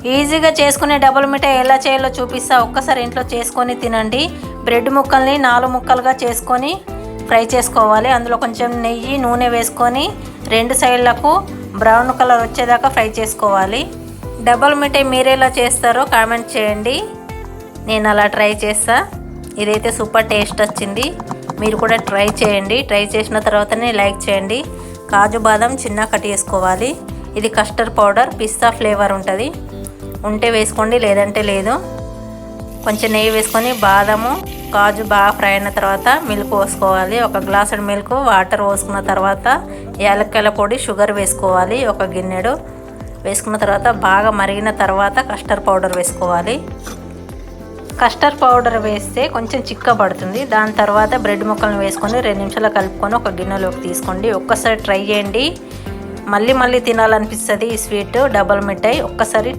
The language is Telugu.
ఈజీగా చేసుకునే డబుల్ మిఠాయి ఎలా చేయాలో చూపిస్తా. ఒక్కసారి ఇంట్లో చేసుకొని తినండి. బ్రెడ్ ముక్కల్ని 4 ముక్కలుగా చేసుకొని ఫ్రై చేసుకోవాలి. అందులో కొంచెం నెయ్యి నూనె వేసుకొని 2 సైడ్లకు బ్రౌన్ కలర్ వచ్చేదాకా ఫ్రై చేసుకోవాలి. డబుల్ మిఠాయి మీరెలా చేస్తారో కామెంట్ చేయండి. నేను అలా ట్రై చేస్తా. ఇదైతే సూపర్ టేస్ట్ వచ్చింది. మీరు కూడా ట్రై చేయండి. ట్రై చేసిన తర్వాతనే లైక్ చేయండి. కాజు బాదం చిన్న కట్ చేసుకోవాలి. ఇది కస్టర్డ్ పౌడర్, పిస్తా ఫ్లేవర్ ఉంటుంది. ఉంటే వేసుకోండి, లేదంటే లేదు. కొంచెం నెయ్యి వేసుకొని బాదము కాజు బాగా ఫ్రై అయిన తర్వాత మిల్క్ పోసుకోవాలి. 1 గ్లాసు మిల్క్ వాటర్ పోసుకున్న తర్వాత యాలక్కాయల పొడి షుగర్ వేసుకోవాలి. 1 గిన్నెడు వేసుకున్న తర్వాత బాగా మరిగిన తర్వాత కస్టర్డ్ పౌడర్ వేసుకోవాలి. కస్టర్డ్ పౌడర్ వేస్తే కొంచెం చిక్కబడుతుంది. దాని తర్వాత బ్రెడ్ ముక్కలను వేసుకొని 2 నిమిషాలు కలుపుకొని ఒక గిన్నెలోకి తీసుకోండి. ఒక్కసారి ట్రై చేయండి. మళ్ళీ తినాలనిపిస్తుంది ఈ స్వీట్ డబుల్ మిఠాయి. ఒక్కసారి